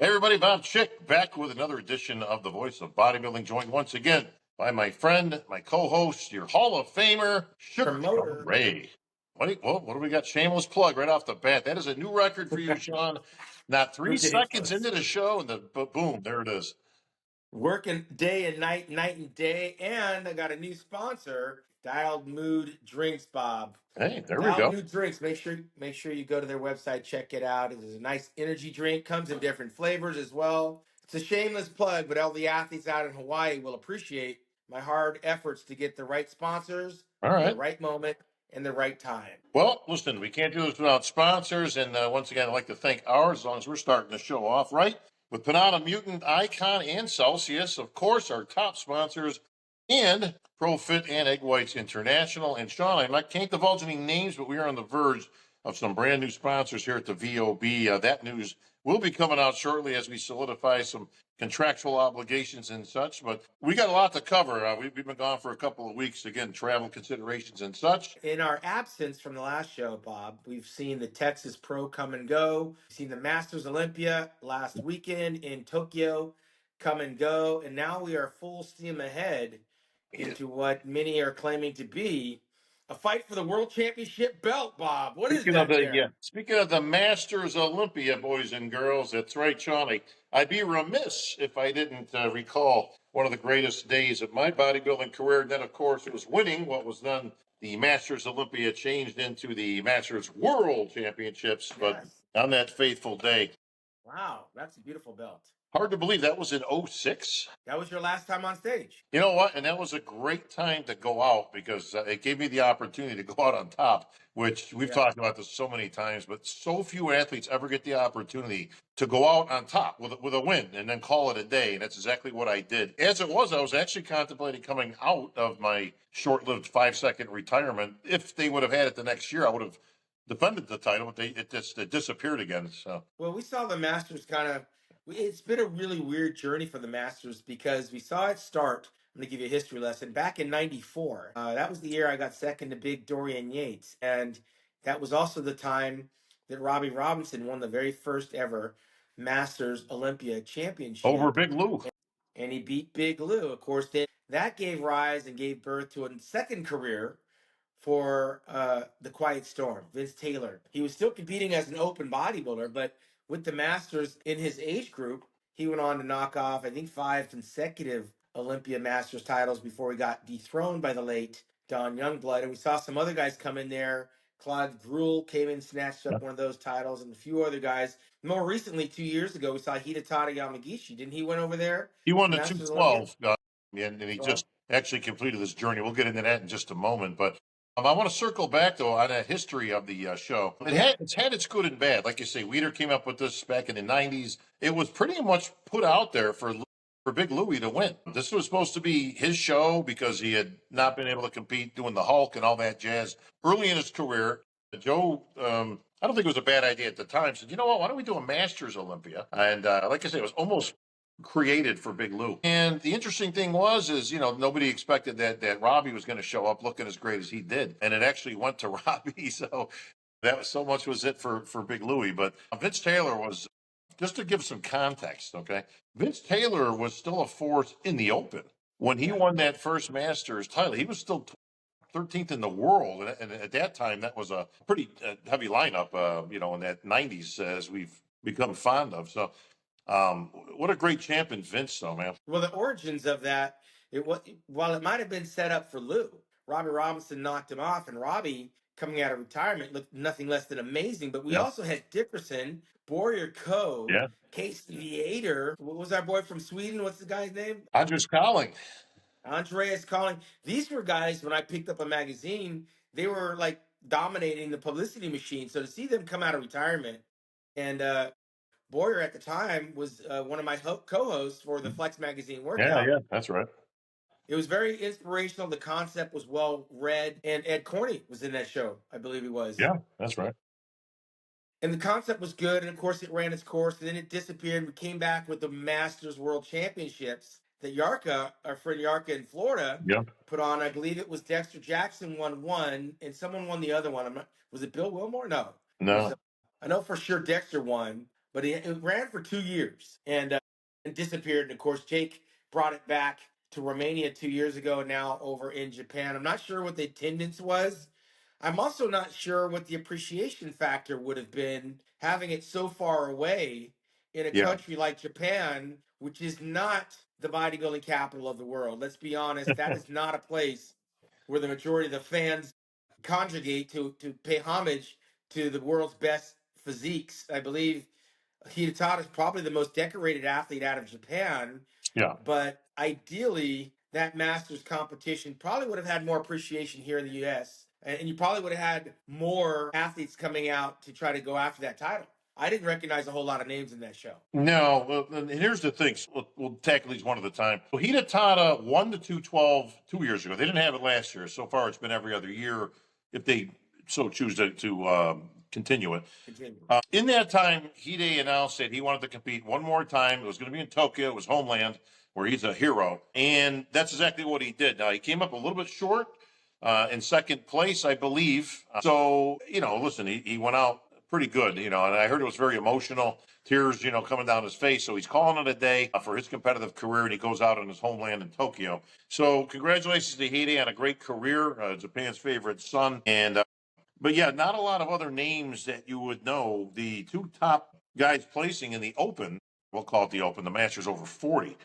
Hey everybody, Bob Chick back with another edition of the Voice of Bodybuilding, joined once again by my friend, my co-host, your Hall of Famer, Sugar Promoter. Ray. What do we got? Shameless plug right off the bat. That is a new record for you, Shawn. Not 3 seconds into the show, and boom, there it is. Working day and night, night and day. And I got a new sponsor, Dialed Mood Drinks, Bob. Hey, there we Dialed go. Mood Drinks. Make sure you go to their website, check it out. It is a nice energy drink, comes in different flavors as well. It's a shameless plug, but all the athletes out in Hawaii will appreciate my hard efforts to get the right sponsors All for the right. right moment and the right time. Well, listen, we can't do this without sponsors. And once again, I'd like to thank ours, as long as we're starting the show off right, with Panada Mutant, Icon, and Celsius, of course, our top sponsors, and ProFit and Egg Whites International. And Shawn, I can't divulge any names, but we are on the verge of some brand new sponsors here at the VOB. That news will be coming out shortly as we solidify some contractual obligations and such. But we got a lot to cover. We've been gone for a couple of weeks, again, travel considerations and such. In our absence from the last show, Bob, we've seen the Texas Pro come and go. We've seen the Masters Olympia last weekend in Tokyo come and go. And now we are full steam ahead into what many are claiming to be a fight for the world championship belt, Bob. What is that there? Speaking of the Masters Olympia, boys and girls, that's right, Shawnee. I'd be remiss if I didn't recall one of the greatest days of my bodybuilding career. And then, of course, it was winning what was then the Masters Olympia, changed into the Masters World Championships. But Yes. on that faithful day, Wow, that's a beautiful belt. hard to believe that was in '06. That was your last time on stage. You know what? And that was a great time to go out because it gave me the opportunity to go out on top, which we've talked about this so many times, but so few athletes ever get the opportunity to go out on top with a win and then call it a day. And that's exactly what I did. As it was, I was actually contemplating coming out of my short-lived 5-second retirement. If they would have had it the next year, I would have defended the title, but it disappeared again. So, well, we saw the Masters it's been a really weird journey for the Masters because we saw it start. I'm going to give you a history lesson. Back in '94, that was the year I got second to Big Dorian Yates. And that was also the time that Robbie Robinson won the very first ever Masters Olympia championship. over Big Lou. And he beat Big Lou. Of course, then that gave rise and gave birth to a second career for the Quiet Storm, Vince Taylor. He was still competing as an open bodybuilder, but with the Masters in his age group, he went on to knock off, I think, 5 consecutive Olympia Masters titles before he got dethroned by the late Don Youngblood. And we saw some other guys come in there. Claude Gruel came in, snatched up one of those titles, and a few other guys. More recently, 2 years ago, we saw Hidetada Yamagishi. Didn't he went over there? He won the Masters 212, and he just actually completed this journey. We'll get into that in just a moment. But I want to circle back, though, on that history of the show. It's had its good and bad. Like you say, Weider came up with this back in the 90s. It was pretty much put out there for Big Louie to win. This was supposed to be his show because he had not been able to compete doing the Hulk and all that jazz early in his career. Joe, I don't think it was a bad idea at the time. Said, you know what? Why don't we do a Masters Olympia? And like I say, it was almost created for Big Lou. And the interesting thing is, nobody expected that Robbie was going to show up looking as great as he did. And it actually went to Robbie. So that was so much was it for Big Louie. But Vince Taylor was, just to give some context, okay? Vince Taylor was still a force in the open. When he won that first Masters title, he was still 13th in the world. And at that time, that was a pretty heavy lineup, in that 90s, as we've become fond of. So, what a great champion Vince, though, man. Well, the origins of that, while it might have been set up for Lou, Robbie Robinson knocked him off, and Robbie, coming out of retirement, looked nothing less than amazing. But we also had Dickerson, Warrior Code, Case Theater. What was our boy from Sweden? What's the guy's name? Andreas Calling. Andreas Calling. These were guys, when I picked up a magazine, they were like dominating the publicity machine. So to see them come out of retirement, and Boyer at the time was one of my co-hosts for the Flex Magazine workout. Yeah, that's right. It was very inspirational. The concept was well read, and Ed Corney was in that show. I believe he was. Yeah, that's right. And the concept was good, and of course it ran its course, and then it disappeared. We came back with the Masters World Championships that Yarka, our friend Yarka in Florida, put on. I believe it was Dexter Jackson won one, and someone won the other one. Was it Bill Wilmore? No. No. I know for sure Dexter won. but it ran for 2 years and disappeared. And of course, Jake brought it back to Romania 2 years ago, now over in Japan. I'm not sure what the attendance was. I'm also not sure what the appreciation factor would have been having it so far away in a Yeah. country like Japan, which is not the bodybuilding capital of the world. Let's be honest, that is not a place where the majority of the fans conjugate to pay homage to the world's best physiques. I believe Hidetada is probably the most decorated athlete out of Japan, Yeah. but ideally, that Masters competition probably would have had more appreciation here in the U.S. And you probably would have had more athletes coming out to try to go after that title. I didn't recognize a whole lot of names in that show. No, well, and here's the thing. We'll tackle these one at a time. So Hidetada won the 212 2 years ago. They didn't have it last year. So far, it's been every other year if they so choose to continue it. Continue. In that time, Hide announced that he wanted to compete one more time. It was going to be in Tokyo. It was homeland, where he's a hero. And that's exactly what he did. Now, he came up a little bit short in second place, I believe. So, listen, he went out pretty good, and I heard it was very emotional, tears, coming down his face. So he's calling it a day for his competitive career, and he goes out in his homeland in Tokyo. So congratulations to Hide on a great career, Japan's favorite son. But yeah, not a lot of other names that you would know. The two top guys placing in the Open, we'll call it the Open, the Masters over 40,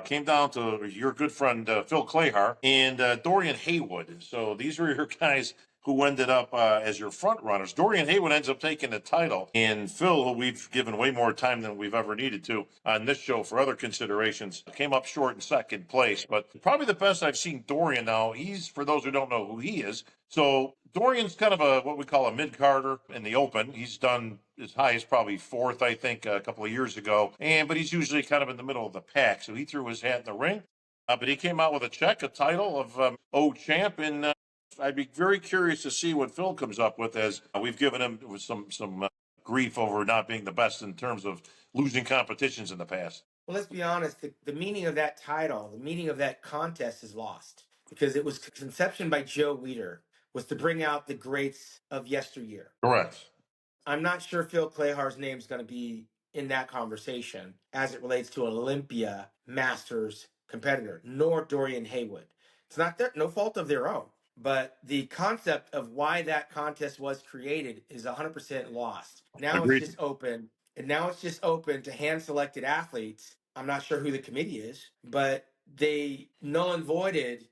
came down to your good friend Phil Clayhar and Dorian Haywood. So these were your guys who ended up as your front runners. Dorian Haywood ends up taking the title, and Phil, who we've given way more time than we've ever needed to on this show for other considerations, came up short in second place. But probably the best I've seen Dorian now. He's, for those who don't know who he is, so Dorian's kind of what we call a mid-carder in the Open. He's done as high as probably fourth, I think, a couple of years ago. But he's usually kind of in the middle of the pack. So he threw his hat in the ring. But he came out with a title of O-Champ, and I'd be very curious to see what Phil comes up with, as we've given him some grief over not being the best in terms of losing competitions in the past. Well, let's be honest. The meaning of that title, the meaning of that contest is lost because it was conception by Joe Weider was to bring out the greats of yesteryear. Correct. I'm not sure Phil Clayhar's name is going to be in that conversation as it relates to an Olympia Masters competitor, nor Dorian Haywood. It's not no fault of their own, but the concept of why that contest was created is 100% lost. Now it's Agreed. just open, and now it's just open to hand-selected athletes. I'm not sure who the committee is, but they null and voided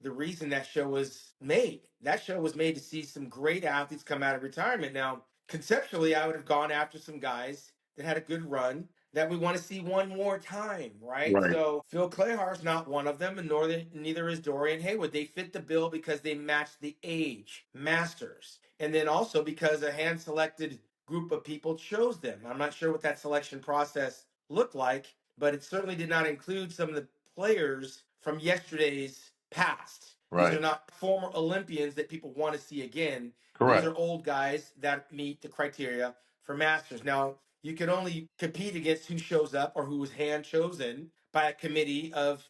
the reason that show was made. That show was made to see some great athletes come out of retirement. Now, conceptually, I would have gone after some guys that had a good run that we want to see one more time, right? Right. So Phil Clayhar's not one of them, and neither is Dorian Haywood. They fit the bill because they match the age, masters, and then also because a hand-selected group of people chose them. I'm not sure what that selection process looked like, but it certainly did not include some of the players from yesterday's past. These are Right. not former Olympians that people want to see again. These Correct. are old guys that meet the criteria for Masters. Now, you can only compete against who shows up or who was hand chosen by a committee of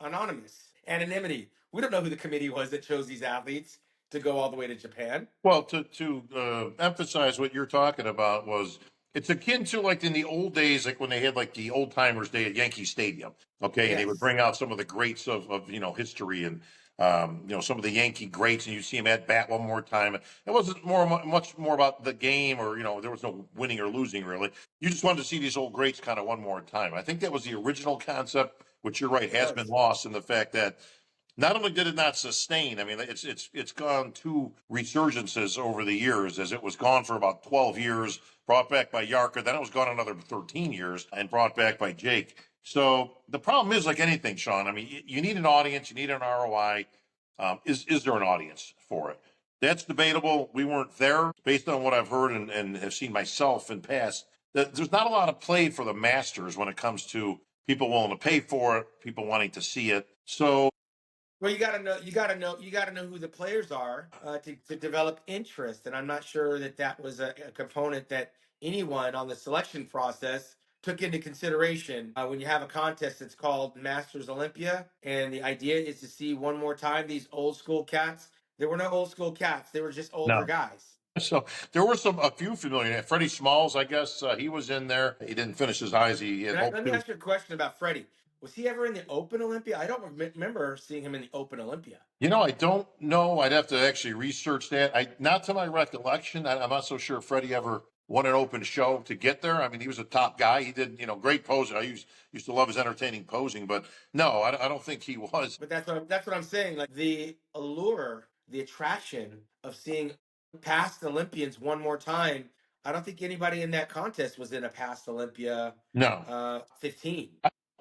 anonymity. We don't know who the committee was that chose these athletes to go all the way to Japan. Well, to emphasize what you're talking about, was it's akin to like in the old days, like when they had like the old timers day at Yankee Stadium, okay, and they would Yes. bring out some of the greats of history, and some of the Yankee greats, and you see them at bat one more time. It wasn't much more about the game, or there was no winning or losing really. You just wanted to see these old greats kind of one more time. I think that was the original concept, which you're right It has been was. lost in the fact that not only did it not sustain, I mean, it's gone two resurgences over the years, as it was gone for about 12 years, brought back by Yarker, then it was gone another 13 years and brought back by Jake. So the problem is like anything, Shawn. I mean, you need an audience, you need an ROI. Is there an audience for it? That's debatable. We weren't there, based on what I've heard and have seen myself in past. There's not a lot of play for the Masters when it comes to people willing to pay for it, people wanting to see it. So Well, you gotta know who the players are to develop interest, and I'm not sure that was a component that anyone on the selection process took into consideration when you have a contest that's called Masters Olympia, and the idea is to see one more time these old school cats. There were no old school cats; they were just older no. guys. So there were a few familiar. Freddie Smalls, I guess he was in there. He didn't finish as high as he had hoped Let me to. ask you a question about Freddie. Was he ever in the Open Olympia? I don't remember seeing him in the Open Olympia. I don't know. I'd have to actually research that. Not to my recollection. I'm not so sure Freddie ever won an open show to get there. I mean, he was a top guy. He did, great posing. I used to love his entertaining posing, but no, I don't think he was. But that's what I'm saying. Like the allure, the attraction of seeing past Olympians one more time. I don't think anybody in that contest was in a past Olympia No. 15.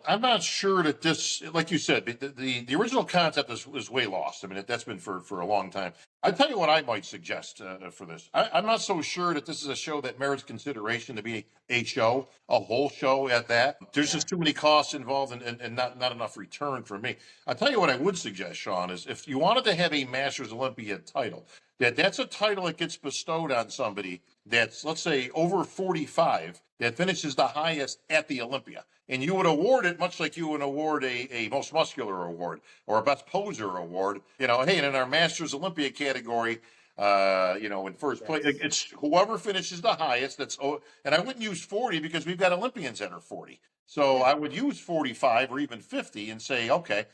I'm not sure that this, like you said, the original concept is way lost. I mean, that's been for a long time. I tell you what, I might suggest for this. I'm not so sure that this is a show that merits consideration to be a show, a whole show at that. There's Yeah. just too many costs involved and not enough return for me. I'll tell you what I would suggest, Shawn, is if you wanted to have a Masters Olympia title, that's a title that gets bestowed on somebody that's, let's say, over 45 that finishes the highest at the Olympia. And you would award it much like you would award a most muscular award or a best poser award. Hey, and in our Masters Olympia category, in first place, Yes. it's whoever finishes the highest. And I wouldn't use 40 because we've got Olympians that are 40. So Yeah. I would use 45 or even 50 and say, okay,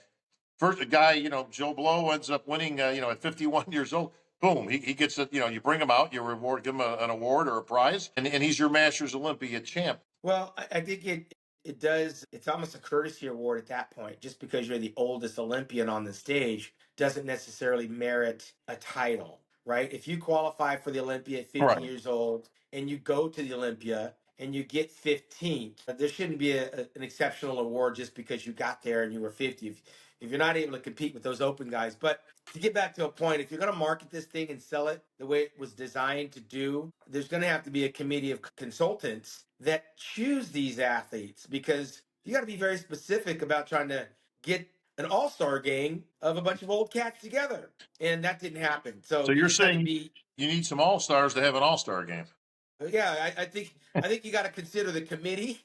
first a guy, Joe Blow ends up winning, at 51 years old. Boom, he gets it. You bring him out, you reward, give him an award or a prize, and he's your Masters Olympia champ. Well, I think it does. It's almost a courtesy award at that point. Just because you're the oldest Olympian on the stage doesn't necessarily merit a title, right? If you qualify for the Olympia at 50 Right. years old and you go to the Olympia and you get 15th, there shouldn't be an exceptional award just because you got there and you were 50. If you're not able to compete with those open guys. But to get back to a point, if you're going to market this thing and sell it the way it was designed to do, there's going to have to be a committee of consultants that choose these athletes because you got to be very specific about trying to get an all-star game of a bunch of old cats together, and that didn't happen. So So you you're just had to saying be. you need some all stars to have an all star game. Yeah, I think you got to consider the committee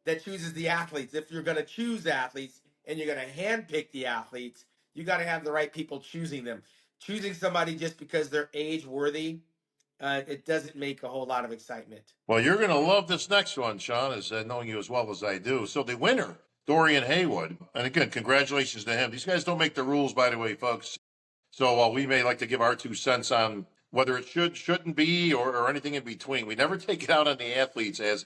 that chooses the athletes. If you're going to choose athletes and you're going to handpick the athletes, you got to have the right people choosing them. Choosing somebody just because they're age worthy, it doesn't make a whole lot of excitement. Well, you're going to love this next one, Shawn, as knowing you as well as I do. So the winner, Dorian Haywood, and again, congratulations to him. These guys don't make the rules, by the way, folks. So while we may like to give our 2 cents on whether it shouldn't be, or anything in between, we never take it out on the athletes as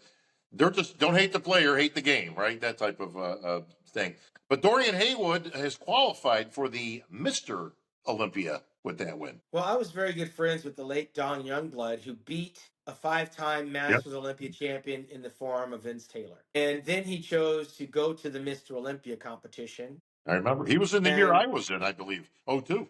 they're just don't hate the player, hate the game, right? That type of thing. But Dorian Haywood has qualified for the Mr. Olympia with that win. Well, I was very good friends with the late Don Youngblood, who beat a five-time Yep. Masters Olympia champion in the form of Vince Taylor. And then he chose to go to the Mr. Olympia competition. I remember he was in the year And I was in, I believe. Oh, two.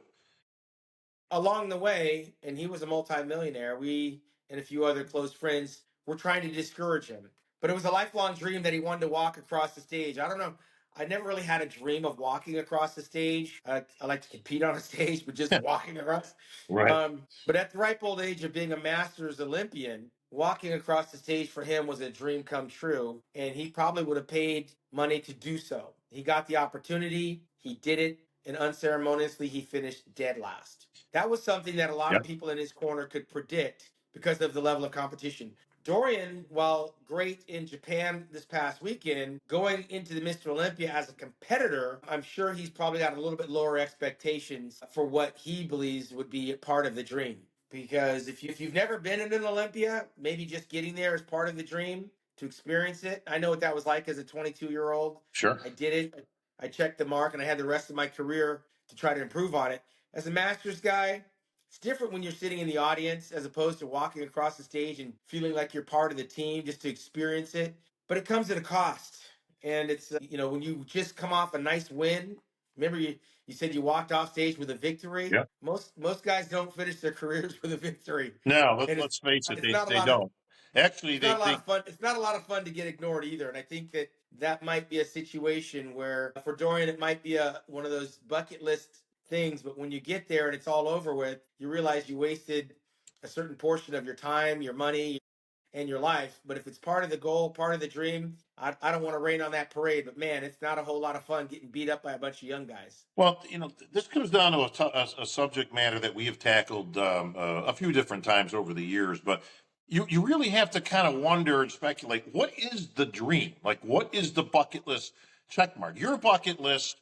along the way, and he was a multimillionaire, we and a few other close friends were trying to discourage him. But it was a lifelong dream that he wanted to walk across the stage. I don't know. I never really had a dream of walking across the stage. I like to compete on a stage, but just walking across. Right. But at the ripe old age of being a Masters Olympian, walking across the stage for him was a dream come true. And he probably would have paid money to do so. He got the opportunity, he did it, and unceremoniously, he finished dead last. That was something that a lot of Yep. people in his corner could predict because of the level of competition. Dorian, while great in Japan this past weekend, going into the Mr. Olympia as a competitor, I'm sure he's probably got a little bit lower expectations for what he believes would be a part of the dream. Because if you've never been in an Olympia, maybe just getting there is part of the dream to experience it. I know what that was like as a 22-year-old. Sure. I did it. I checked the mark and I had the rest of my career to try to improve on it. As a Masters guy, it's different when you're sitting in the audience as opposed to walking across the stage and feeling like you're part of the team just to experience it. But it comes at a cost. And it's, when you just come off a nice win, remember you said you walked off stage with a victory. Yep. Most guys don't finish their careers with a victory. Now And let's face it, it's not a they lot of don't. Actually, it's not a lot they of fun. It's not a lot of fun to get ignored either. And I think that that might be a situation where for Dorian, it might be one of those bucket list things. But when you get there and it's all over with, you realize you wasted a certain portion of your time, your money, and your life. But if it's part of the goal, part of the dream, I don't want to rain on that parade. But man, it's not a whole lot of fun getting beat up by a bunch of young guys. Well, this comes down to a subject matter that we have tackled a few different times over the years, but you really have to kind of wonder and speculate, what is the dream? Like, what is the bucket list check mark? Your bucket list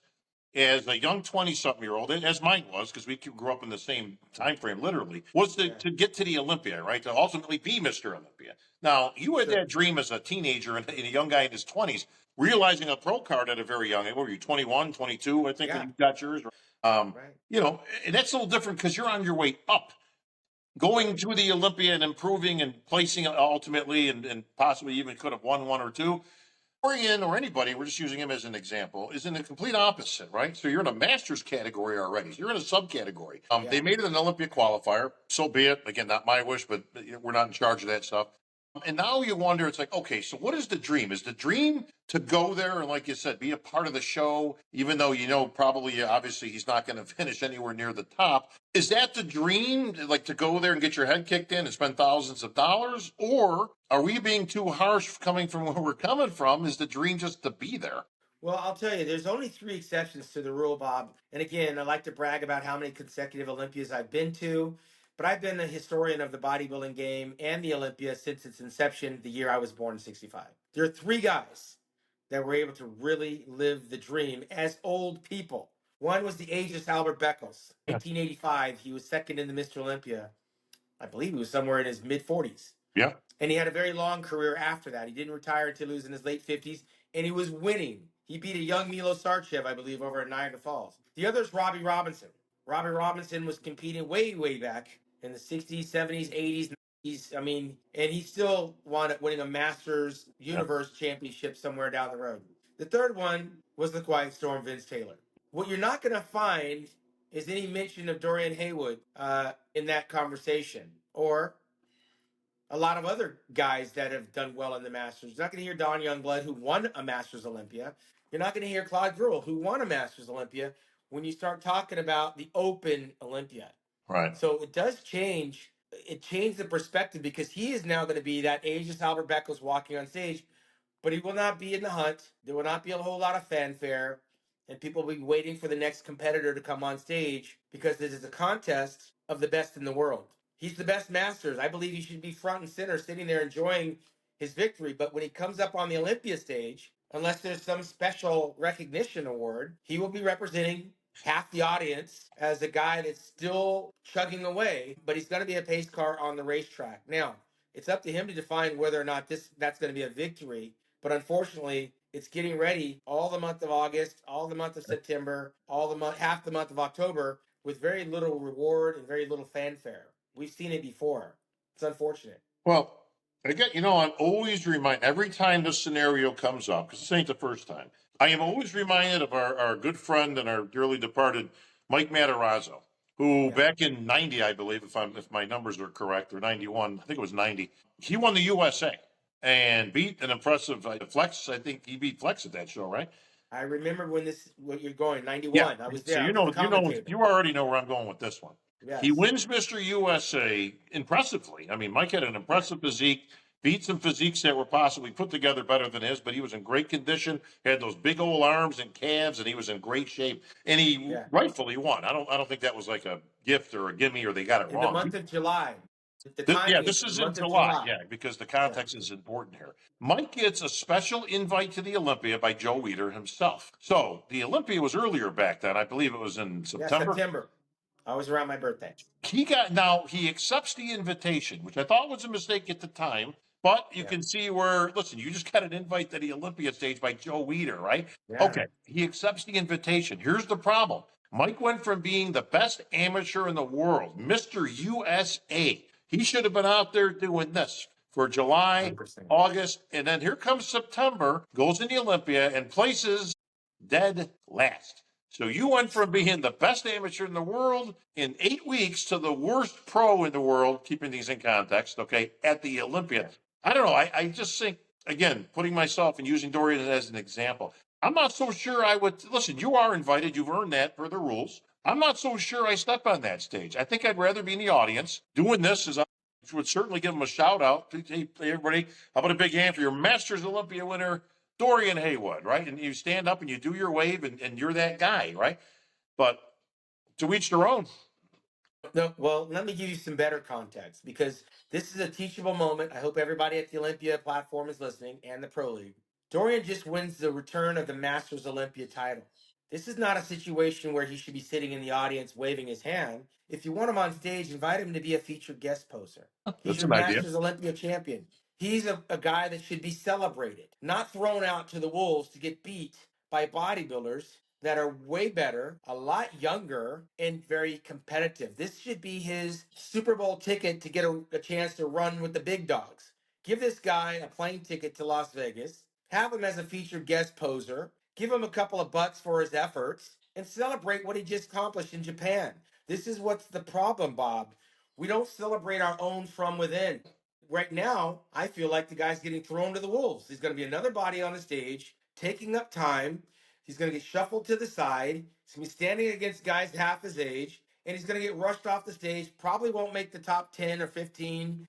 as a young 20-something-year-old, as mine was, because we grew up in the same time frame, literally, was to get to the Olympia, right? To ultimately be Mr. Olympia. Now, you had that dream as a teenager and a young guy in his 20s, realizing a pro card at a very young age. What were you, 21, 22, I think, when you got yours? Right. And that's a little different because you're on your way up. Going to the Olympia and improving and placing ultimately, and possibly even could have won one or two. Orion or anybody, we're just using him as an example, is in the complete opposite, right? So you're in a master's category already. So you're in a subcategory. They made it an Olympia qualifier. So be it. Again, not my wish, but we're not in charge of that stuff. And now you wonder, it's like, okay, so what is the dream? Is the dream to go there and, like you said, be a part of the show, even though probably, obviously, he's not going to finish anywhere near the top? Is that the dream, like to go there and get your head kicked in and spend thousands of dollars? Or are we being too harsh coming from where we're coming from? Is the dream just to be there? Well, I'll tell you, there's only 3 exceptions to the rule, Bob. And again, I like to brag about how many consecutive Olympias I've been to, but I've been a historian of the bodybuilding game and the Olympia since its inception, the year I was born in 65. There are 3 guys that were able to really live the dream as old people. One was the ageless Albert Beckles. 1985, he was second in the Mr. Olympia. I believe he was somewhere in his mid 40s. Yeah. And he had a very long career after that. He didn't retire until he was in his late 50s, and he was winning. He beat a young Milo Sarchev, I believe, over at Niagara Falls. The other is Robbie Robinson. Robbie Robinson was competing way, way back in the 60s, 70s, 80s, 90s. I mean, and he still wound up winning a Masters Universe Championship somewhere down the road. The third one was the Quiet Storm, Vince Taylor. What you're not going to find is any mention of Dorian Haywood in that conversation, or a lot of other guys that have done well in the Masters. You're not going to hear Don Youngblood, who won a Masters Olympia. You're not going to hear Claude Gruel, who won a Masters Olympia, when you start talking about the Open Olympia. Right. So it does change. It changed the perspective because he is now going to be that ageless Albert Beckles walking on stage, but he will not be in the hunt. There will not be a whole lot of fanfare, and people will be waiting for the next competitor to come on stage because this is a contest of the best in the world. He's the best Masters. I believe he should be front and center, sitting there enjoying his victory. But when he comes up on the Olympia stage, unless there's some special recognition award, he will be representing half the audience as a guy that's still chugging away, but he's going to be a pace car on the racetrack. Now, it's up to him to define whether or not that's going to be a victory. But unfortunately, it's getting ready all the month of August, all the month of September, half the month of October, with very little reward and very little fanfare. We've seen it before. It's unfortunate. Well, again, I'm always reminded every time this scenario comes up, because this ain't the first time. I am always reminded of our good friend and our dearly departed Mike Matarazzo, who back in '90, I believe, if my numbers are correct, or '91, I think it was '90, he won the USA and beat an impressive Flex. I think he beat Flex at that show, right? I remember what you're going, 91. Yeah. I was So there. you already know where I'm going with this one. Yes. He wins Mr. USA impressively. I mean, Mike had an impressive physique, beat some physiques that were possibly put together better than his, but he was in great condition, had those big old arms and calves, and he was in great shape. And he rightfully won. I don't think that was like a gift or a gimme or they got it wrong. In the month of July. This is in July. Yeah, because the context is important here. Mike gets a special invite to the Olympia by Joe Weider himself. So the Olympia was earlier back then. I believe it was in September. Yeah, September. I was around my birthday. He accepts the invitation, which I thought was a mistake at the time. But you can see where, listen, you just got an invite to the Olympia stage by Joe Weider, right? Yeah. Okay, he accepts the invitation. Here's the problem. Mike went from being the best amateur in the world, Mr. USA. He should have been out there doing this for July, 100%. August, and then here comes September, goes in the Olympia and places dead last. So you went from being the best amateur in the world in 8 weeks to the worst pro in the world, keeping these in context, okay, at the Olympia. I don't know. I just think, again, putting myself and using Dorian as an example, I'm not so sure I would. Listen, you are invited. You've earned that per the rules. I'm not so sure I step on that stage. I think I'd rather be in the audience doing this as would certainly give him a shout out. Hey, everybody, how about a big hand for your Masters Olympia winner, Dorian Haywood, right? And you stand up and you do your wave, and you're that guy, right? But to each their own. No, well, let me give you some better context because this is a teachable moment. I hope everybody at the Olympia platform is listening and the Pro League. Dorian just wins the return of the Masters Olympia title. This is not a situation where he should be sitting in the audience waving his hand. If you want him on stage, invite him to be a featured guest poser. He's That's your an idea. Masters Olympia champion. He's a guy that should be celebrated, not thrown out to the wolves to get beat by bodybuilders that are way better, a lot younger, and very competitive. This should be his Super Bowl ticket to get a chance to run with the big dogs. Give this guy a plane ticket to Las Vegas, have him as a featured guest poser, give him a couple of bucks for his efforts, and celebrate what he just accomplished in Japan. This is what's the problem, Bob. We don't celebrate our own from within. Right now, I feel like the guy's getting thrown to the wolves. He's going to be another body on the stage, taking up time. He's going to get shuffled to the side. He's going to be standing against guys half his age, and he's going to get rushed off the stage. Probably won't make the top 10 or 15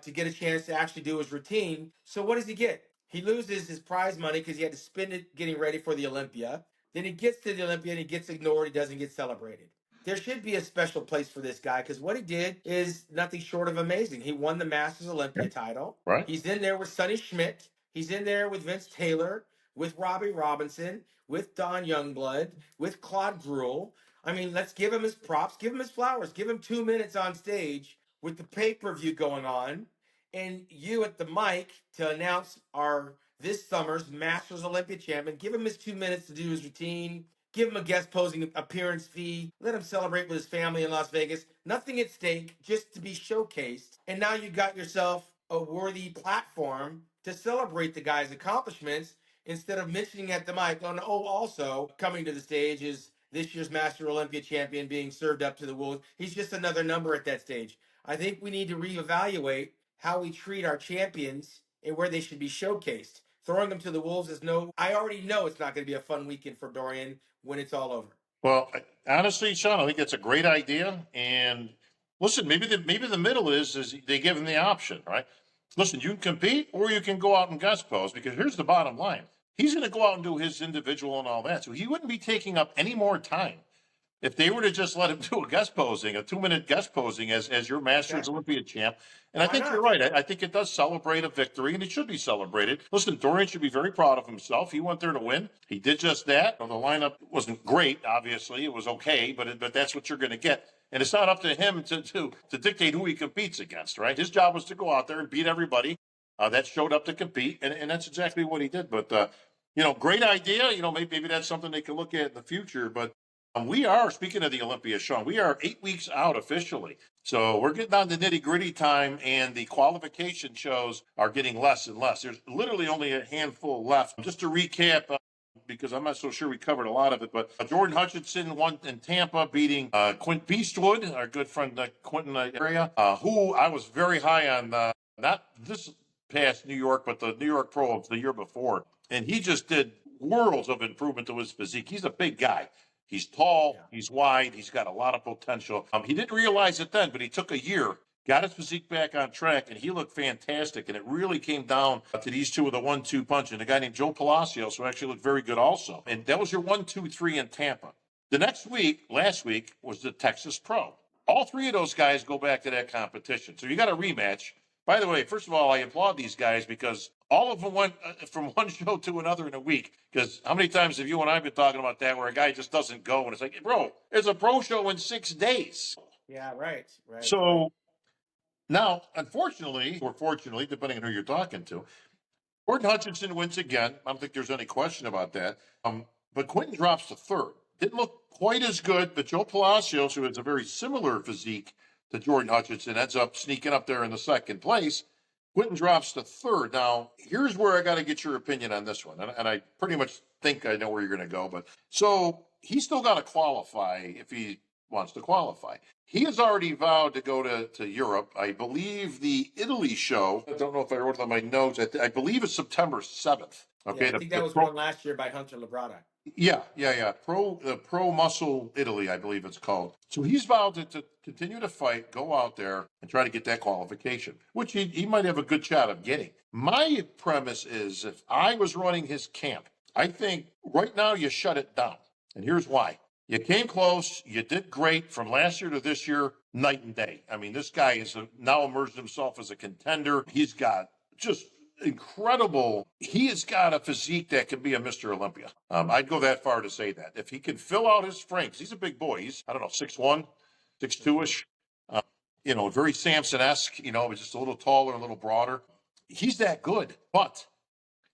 to get a chance to actually do his routine. So what does he get? He loses his prize money because he had to spend it getting ready for the Olympia. Then he gets to the Olympia and he gets ignored. He doesn't get celebrated. There should be a special place for this guy because what he did is nothing short of amazing. He won the Masters Olympia title. Right. He's in there with Sonny Schmidt. He's in there with Vince Taylor, with Robbie Robinson, with Don Youngblood, with Claude Gruel. I mean, let's give him his props, give him his flowers, give him 2 minutes on stage with the pay-per-view going on, and you at the mic to announce our this summer's Masters Olympia champion. Give him his 2 minutes to do his routine. Give him a guest posing appearance fee. Let him celebrate with his family in Las Vegas. Nothing at stake, just to be showcased. And now you got yourself a worthy platform to celebrate the guy's accomplishments instead of mentioning at the mic, oh, also coming to the stage is this year's Master Olympia champion being served up to the wolves. He's just another number at that stage. I think we need to reevaluate how we treat our champions and where they should be showcased. Throwing them to the wolves is I already know it's not going to be a fun weekend for Dorian when it's all over. Well, honestly, Shawn, I think it's a great idea. And listen, maybe the middle is they give him the option, right? Listen, you can compete or you can go out and guest pose because here's the bottom line. He's going to go out and do his individual and all that. So he wouldn't be taking up any more time if they were to just let him do a guest posing, a 2 minute guest posing as your Masters Olympia champ. And I think you're right. I think it does celebrate a victory, and it should be celebrated. Listen, Dorian should be very proud of himself. He went there to win. He did just that. Well, the lineup wasn't great, obviously. It was okay, but that's what you're going to get. And it's not up to him to dictate who he competes against, right? His job was to go out there and beat everybody that showed up to compete, and that's exactly what he did. But, great idea. Maybe that's something they can look at in the future. But we are, speaking of the Olympia, Shawn, we are 8 weeks out officially. So we're getting down to nitty gritty time, and the qualification shows are getting less and less. There's literally only a handful left. Just to recap, because I'm not so sure we covered a lot of it, but Jordan Hutchinson won in Tampa, beating Quint Beastwood, our good friend Quentin area, who I was very high on, not this past New York, but the New York Pro of the year before. And he just did worlds of improvement to his physique. He's a big guy. He's tall, he's wide, he's got a lot of potential. He didn't realize it then, but he took a year, got his physique back on track, and he looked fantastic. And it really came down to these two with a 1-2 punch. And a guy named Joe Palacios, who actually looked very good also. And that was your 1-2-3 in Tampa. The last week, was the Texas Pro. All three of those guys go back to that competition. So you got a rematch. By the way, first of all, I applaud these guys because all of them went from one show to another in a week. Because how many times have you and I been talking about that where a guy just doesn't go and it's like, bro, it's a pro show in 6 days. Yeah, right. So now, unfortunately, or fortunately, depending on who you're talking to, Gordon Hutchinson wins again. I don't think there's any question about that. But Quentin drops to third. Didn't look quite as good, but Joe Palacios, who has a very similar physique to Jordan Hutchinson, ends up sneaking up there in the second place. Quentin drops to third. Now, here's where I got to get your opinion on this one. And I pretty much think I know where you're going to go. But so he's still got to qualify if he wants to qualify. He has already vowed to go to Europe. I believe the Italy show, I don't know if I wrote it on my notes, I believe it's September 7th. Yeah, Okay, I think that the was pro, won last year by Hunter Labrada. yeah. The Pro Muscle Italy, I believe it's called. So he's vowed to continue to fight, go out there and try to get that qualification, which he might have a good shot of getting. My premise is if I was running his camp, I think right now you shut it down. And here's why. You came close. You did great from last year to this year, night and day. I mean, this guy is now emerged himself as a contender. He's got just incredible. He has got a physique that could be a Mr. Olympia. I'd go that far to say that. If he can fill out his frames, he's a big boy. He's, I don't know, 6'1, 6'2 ish. Uh, very Samson esque, but just a little taller, a little broader. He's that good, but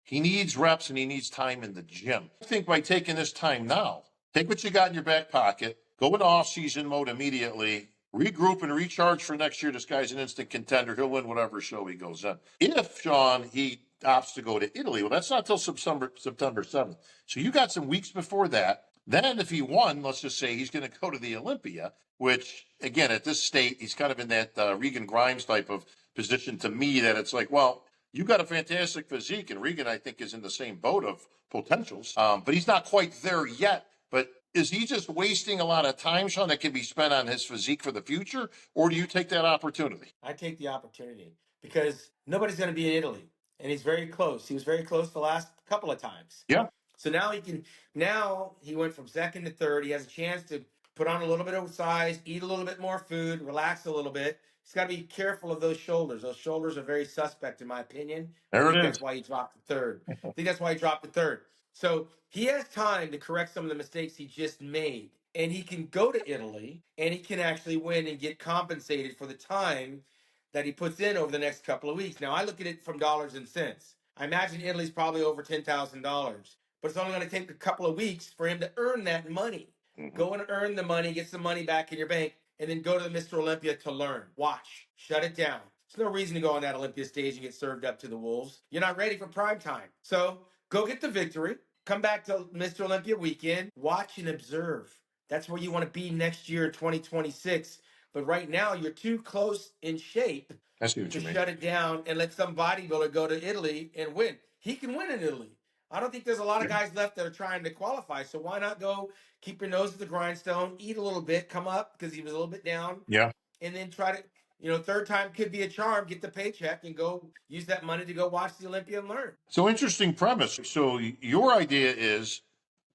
he needs reps and he needs time in the gym. I think by taking this time now, take what you got in your back pocket, go into off-season mode immediately, regroup and recharge for next year. This guy's an instant contender. He'll win whatever show he goes in. If, Shawn, he opts to go to Italy, well, that's not till September 7th. So you got some weeks before that. Then if he won, let's just say he's going to go to the Olympia, which, again, at this state, he's kind of in that Regan Grimes type of position to me that it's like, well, you got a fantastic physique, and Regan, I think, is in the same boat of potentials, but he's not quite there yet. But is he just wasting a lot of time, Shawn, that can be spent on his physique for the future, or do you take that opportunity? I take the opportunity because nobody's going to be in Italy, and he's very close. He was very close the last couple of times. Yeah. So now he can. Now he went from second to third. He has a chance to put on a little bit of size, eat a little bit more food, relax a little bit. He's got to be careful of those shoulders. Those shoulders are very suspect, in my opinion. I There think it that's is. why he dropped to third. I think that's why he dropped to third. So he has time to correct some of the mistakes he just made. And he can go to Italy and he can actually win and get compensated for the time that he puts in over the next couple of weeks. Now, I look at it from dollars and cents. I imagine Italy's probably over $10,000, but it's only going to take a couple of weeks for him to earn that money. Mm-hmm. Go and earn the money, get some money back in your bank, and then go to the Mr. Olympia to learn. Watch, shut it down. There's no reason to go on that Olympia stage and get served up to the wolves. You're not ready for prime time. So go get the victory. Come back to Mr. Olympia weekend. Watch and observe. That's where you want to be next year, 2026. But right now, you're too close in shape I see what to you mean. shut it down and let some bodybuilder go to Italy and win. He can win in Italy. I don't think there's a lot of Yeah. guys left that are trying to qualify. So why not go keep your nose at the grindstone, eat a little bit, come up because he was a little bit down, Yeah. and then try to, third time could be a charm, get the paycheck and go use that money to go watch the Olympia and learn. So interesting premise. So your idea is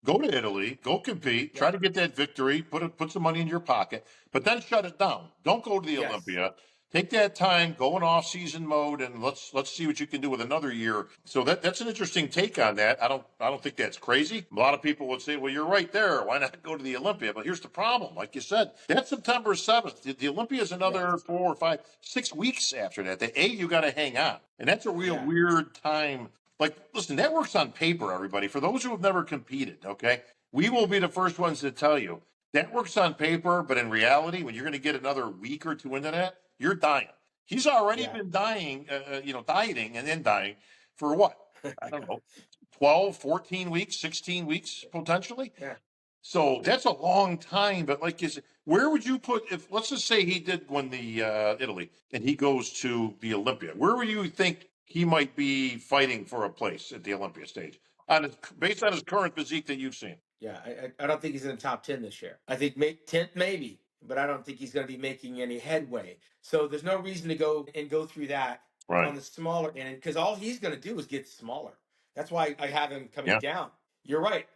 go to Italy, go compete, try Yep. to get that victory, put some money in your pocket, but then shut it down. Don't go to the Yes. Olympia. Take that time, go in off-season mode, and let's see what you can do with another year. So that's an interesting take on that. I don't think that's crazy. A lot of people would say, well, you're right there. Why not go to the Olympia? But here's the problem. Like you said, that's September 7th. The Olympia is another Yes. 4 or 5, 6 weeks after that. You got to hang on, and that's a real Yeah. weird time. Like, listen, that works on paper, everybody. For those who have never competed, okay, we will be the first ones to tell you that works on paper, but in reality, when you're going to get another week or two into that, you're dying. He's already Yeah. been dying, dieting and then dying for what? I don't know, 12, 14 weeks, 16 weeks potentially. Yeah. So that's a long time. But like you said, where would you put if let's just say he did win the Italy and he goes to the Olympia? Where would you think he might be fighting for a place at the Olympia stage based on his current physique that you've seen? Yeah, I don't think he's in the top 10 this year. I think 10th maybe, but I don't think he's going to be making any headway. So there's no reason to go through that Right. on the smaller end because all he's going to do is get smaller. That's why I have him coming Yeah. down. You're right.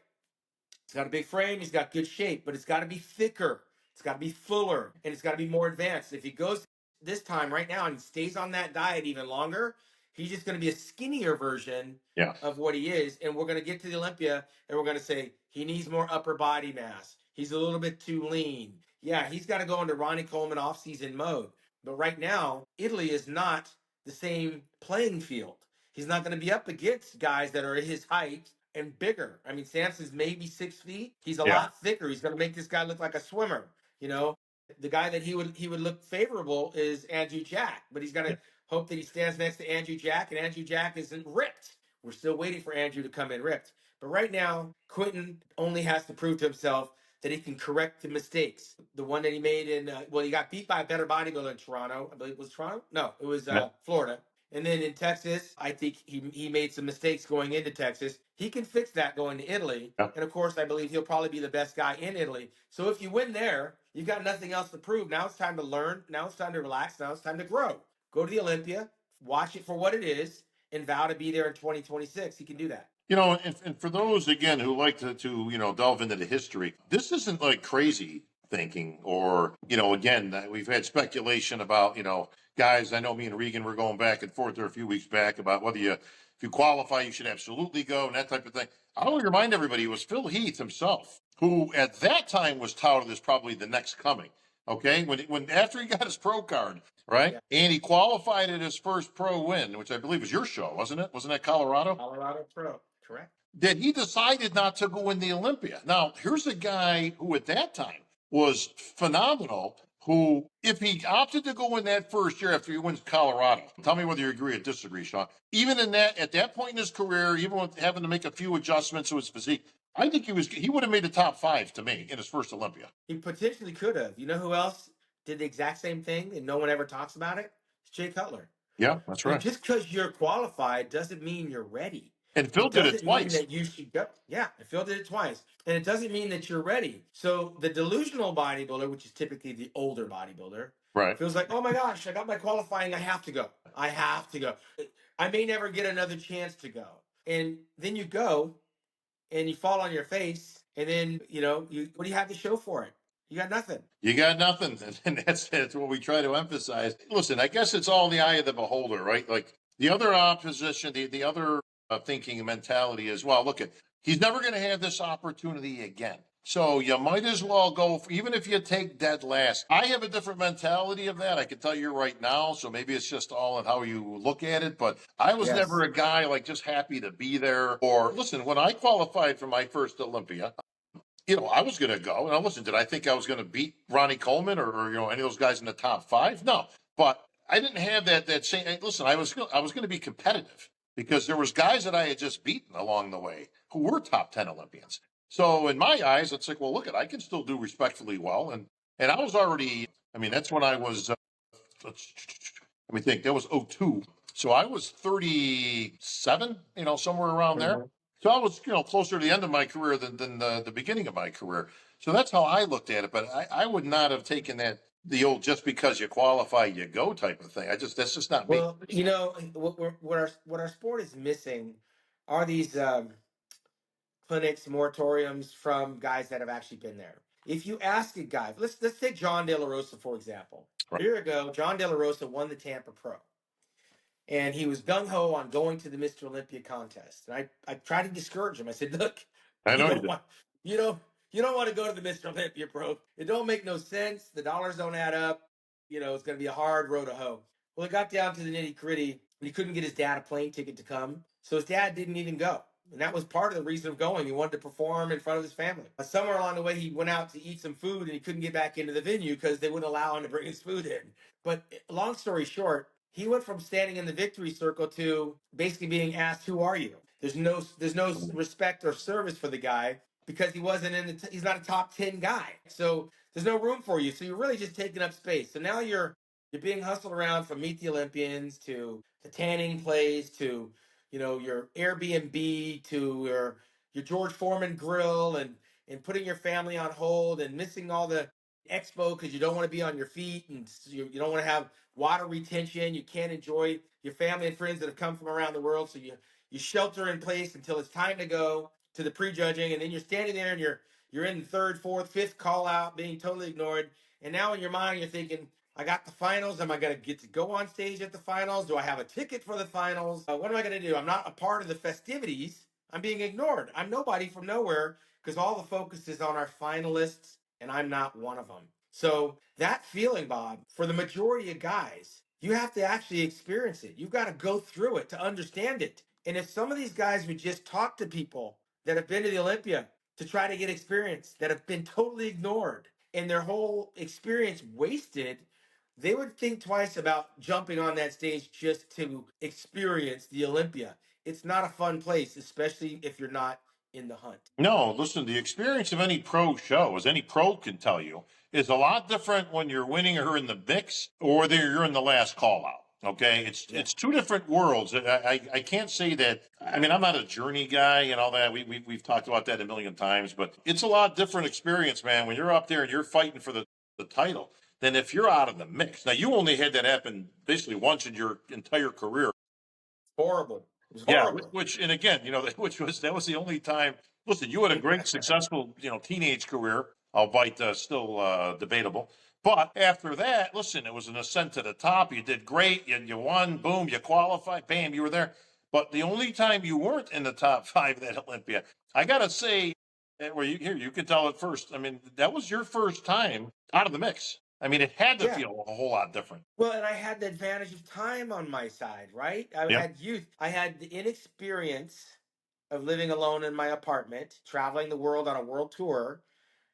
He's got a big frame. He's got good shape, but it's got to be thicker. It's got to be fuller, and it's got to be more advanced. If he goes this time right now and stays on that diet even longer, he's just going to be a skinnier version Yeah. of what he is. And we're going to get to the Olympia, and we're going to say he needs more upper body mass. He's a little bit too lean. Yeah, he's got to go into Ronnie Coleman off-season mode. But right now, Italy is not the same playing field. He's not going to be up against guys that are his height and bigger. I mean, Samson's maybe 6 feet. He's a Yeah. lot thicker. He's going to make this guy look like a swimmer. The guy that he would look favorable is Andrew Jack, but he's got to hope that he stands next to Andrew Jack, and Andrew Jack isn't ripped. We're still waiting for Andrew to come in ripped. But right now, Quentin only has to prove to himself that he can correct the mistakes. The one that he made he got beat by a better bodybuilder in Toronto. I believe it was Toronto. No, it was Yeah. Florida. And And then in Texas, I think he made some mistakes going into Texas. He can fix that going to Italy. Yeah. And of course, I believe he'll probably be the best guy in Italy. So if you win there, you got nothing else to prove. Now it's time to learn. Now it's time to relax. Now it's time to grow. Go to the Olympia, watch it for what it is, and vow to be there in 2026. He can do that. And for those again who like to delve into the history, this isn't like crazy thinking, or again, we've had speculation about guys. I know me and Regan were going back and forth there a few weeks back about whether if you qualify, you should absolutely go and that type of thing. I will remind everybody it was Phil Heath himself who at that time was touted as probably the next coming. Okay, when after he got his pro card, right, Yeah. and he qualified at his first pro win, which I believe was your show, wasn't it? Wasn't that Colorado? Colorado Pro, correct. That he decided not to go in the Olympia. Now, here's a guy who at that time was phenomenal, who, if he opted to go in that first year after he wins Colorado, tell me whether you agree or disagree, Shawn. Even at that point in his career, even with having to make a few adjustments to his physique, I think he would have made the top 5 to me in his first Olympia. He potentially could have. You know who else did the exact same thing and no one ever talks about it? It's Jay Cutler. Yeah, that's right. Just because you're qualified doesn't mean you're ready. And Phil It did it doesn't mean twice. that you should go. Yeah, and Phil did it twice. And it doesn't mean that you're ready. So the delusional bodybuilder, which is typically the older bodybuilder, Right. feels like, oh my gosh, I got my qualifying. I have to go. I have to go. I may never get another chance to go. And then you go and you fall on your face. And then, what do you have to show for it? You got nothing. You got nothing. And that's what we try to emphasize. Listen, I guess it's all in the eye of the beholder, right? Like the other opposition, the other thinking and mentality is, well, look, he's never going to have this opportunity again. So you might as well go, even if you take dead last. I have a different mentality of that. I can tell you right now. So maybe it's just all in how you look at it. But I was Yes. never a guy like just happy to be there. Or listen, when I qualified for my first Olympia, I was going to go. Now, listen, did I think I was going to beat Ronnie Coleman or any of those guys in the top 5? No, but I didn't have that same. Listen, I was going to be competitive because there was guys that I had just beaten along the way who were top 10 Olympians. So in my eyes, it's like, well, look, I can still do respectfully well, and I was already. I mean, that's when I was. Let me think. That was 02. So I was 37. Somewhere around there. Mhm. So I was, closer to the end of my career than the beginning of my career. So that's how I looked at it. But I would not have taken the old just because you qualify, you go type of thing. That's just not me. Well, what our sport is missing are these clinics, moratoriums from guys that have actually been there. If you ask a guy, let's take John De La Rosa for example. Right. A year ago, John De La Rosa won the Tampa Pro, and he was gung ho on going to the Mr. Olympia contest. And I tried to discourage him. I said, "Look, I you know you don't did. want you don't you don't want to go to the Mr. Olympia, bro. It don't make no sense. The dollars don't add up. It's going to be a hard road to hoe." Well, it got down to the nitty gritty, and he couldn't get his dad a plane ticket to come, so his dad didn't even go. And that was part of the reason of going. He wanted to perform in front of his family. Somewhere along the way, he went out to eat some food and he couldn't get back into the venue because they wouldn't allow him to bring his food in. But long story short, he went from standing in the victory circle to basically being asked, "Who are you?" There's no respect or service for the guy because he's not a top 10 guy. So there's no room for you. So you're really just taking up space. So now you're being hustled around from Meet the Olympians to the tanning place to your Airbnb to your George Foreman grill and putting your family on hold and missing all the expo because you don't want to be on your feet and you don't want to have water retention. You can't enjoy your family and friends that have come from around the world. So you shelter in place until it's time to go to the prejudging, and then you're standing there and you're in the third, fourth, fifth call out, being totally ignored. And now in your mind you're thinking, I got the finals. Am I going to get to go on stage at the finals? Do I have a ticket for the finals? What am I going to do? I'm not a part of the festivities. I'm being ignored. I'm nobody from nowhere because all the focus is on our finalists, and I'm not one of them. So that feeling, Bob, for the majority of guys, you have to actually experience it. You've got to go through it to understand it. And if some of these guys would just talk to people that have been to the Olympia to try to get experience, that have been totally ignored, and their whole experience wasted, they would think twice about jumping on that stage just to experience the Olympia. It's not a fun place, especially if you're not in the hunt. No, listen, the experience of any pro show, as any pro can tell you, is a lot different when you're winning or in the mix or you're in the last call out. Okay, Yeah. it's two different worlds. I can't say that. I mean, I'm not a journey guy and all that. We've talked about that a million times, but it's a lot different experience, man. When you're up there and you're fighting for the title, than if you're out of the mix. Now, you only had that happen basically once in your entire career. Horrible. It was Yeah, horrible. which and again, which was that was the only time. Listen, you had a great, successful, teenage career, albeit still debatable. But after that, listen, it was an ascent to the top. You did great. You won. Boom, you qualified. Bam, you were there. But the only time you weren't in the top five at Olympia, I gotta say, where you can tell it first. I mean, that was your first time out of the mix. I mean, it had to Yeah. feel a whole lot different. Well, and I had the advantage of time on my side, right? I Yep. had youth. I had the inexperience of living alone in my apartment, traveling the world on a world tour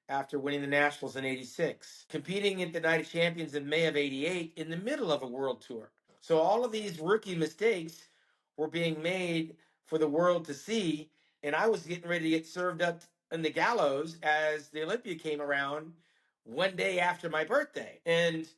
after winning the Nationals in '86, competing at the Night of Champions in May of '88 in the middle of a world tour. So all of these rookie mistakes were being made for the world to see, and I was getting ready to get served up in the gallows as the Olympia came around one day after my birthday. And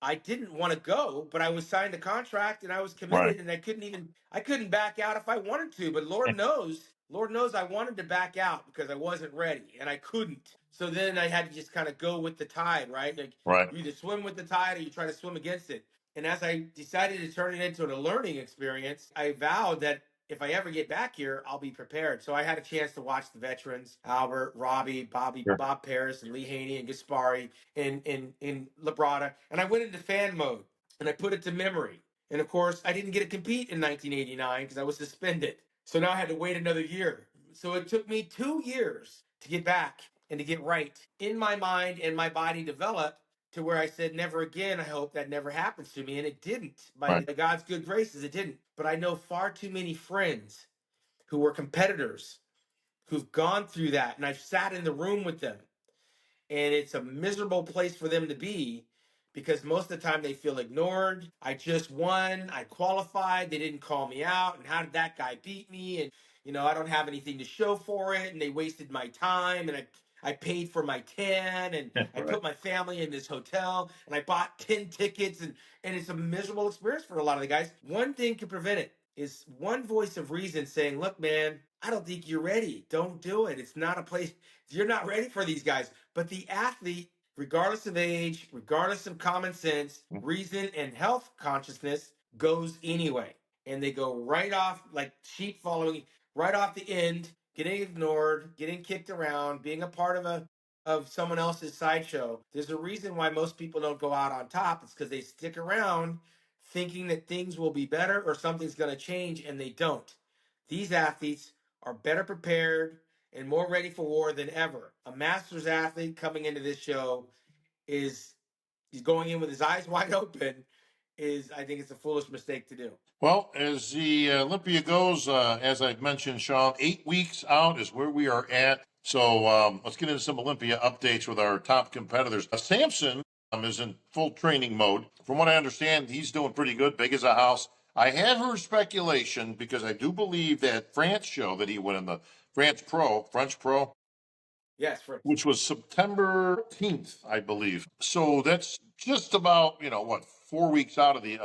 I didn't want to go, but I was signed a contract and I was Right. committed and I couldn't back out if I wanted to, but Lord knows I wanted to back out because I wasn't ready and I couldn't. So then I had to just kind of go with the tide, right? Like Right. you either swim with the tide or you try to swim against it. And as I decided to turn it into a learning experience, I vowed that if I ever get back here, I'll be prepared. So I had a chance to watch the veterans, Albert, Robbie, Sure. Bob Paris, and Lee Haney and Gaspari in Labrada, and I went into fan mode and I put it to memory. And of course, I didn't get to compete in 1989 because I was suspended. So now I had to wait another year. So it took me 2 years to get back and to get right in my mind and my body develop to where I said, never again. I hope that never happens to me. And it didn't. By Right. the God's good graces, it didn't. But I know far too many friends who were competitors who've gone through that. And I've sat in the room with them and it's a miserable place for them to be because most of the time they feel ignored. I just won, I qualified, they didn't call me out, and how did that guy beat me? And I don't have anything to show for it, and they wasted my time, and I paid for my 10 and I Right. put my family in this hotel and I bought 10 tickets and it's a miserable experience for a lot of the guys. One thing can prevent it is one voice of reason saying, look, man, I don't think you're ready. Don't do it. It's not a place. You're not ready for these guys. But the athlete, regardless of age, regardless of common sense, reason, and health consciousness, goes anyway. And they go right off like sheep following, right off the end, getting ignored, getting kicked around, being a part of someone else's sideshow. There's a reason why most people don't go out on top. It's because they stick around thinking that things will be better or something's going to change, and they don't. These athletes are better prepared and more ready for war than ever. A masters athlete coming into this show is he's going in with his eyes wide open. Is I think it's a foolish mistake to do. Well, as the Olympia goes, as I've mentioned, Shawn, 8 weeks out is where we are at. So let's get into some Olympia updates with our top competitors. Samson is in full training mode. From what I understand, he's doing pretty good, big as a house. I have heard speculation because I do believe that France show that he went in the French Pro, Yes, Fritz. which was September 18th, I believe. So that's just about, what, 4 weeks out of the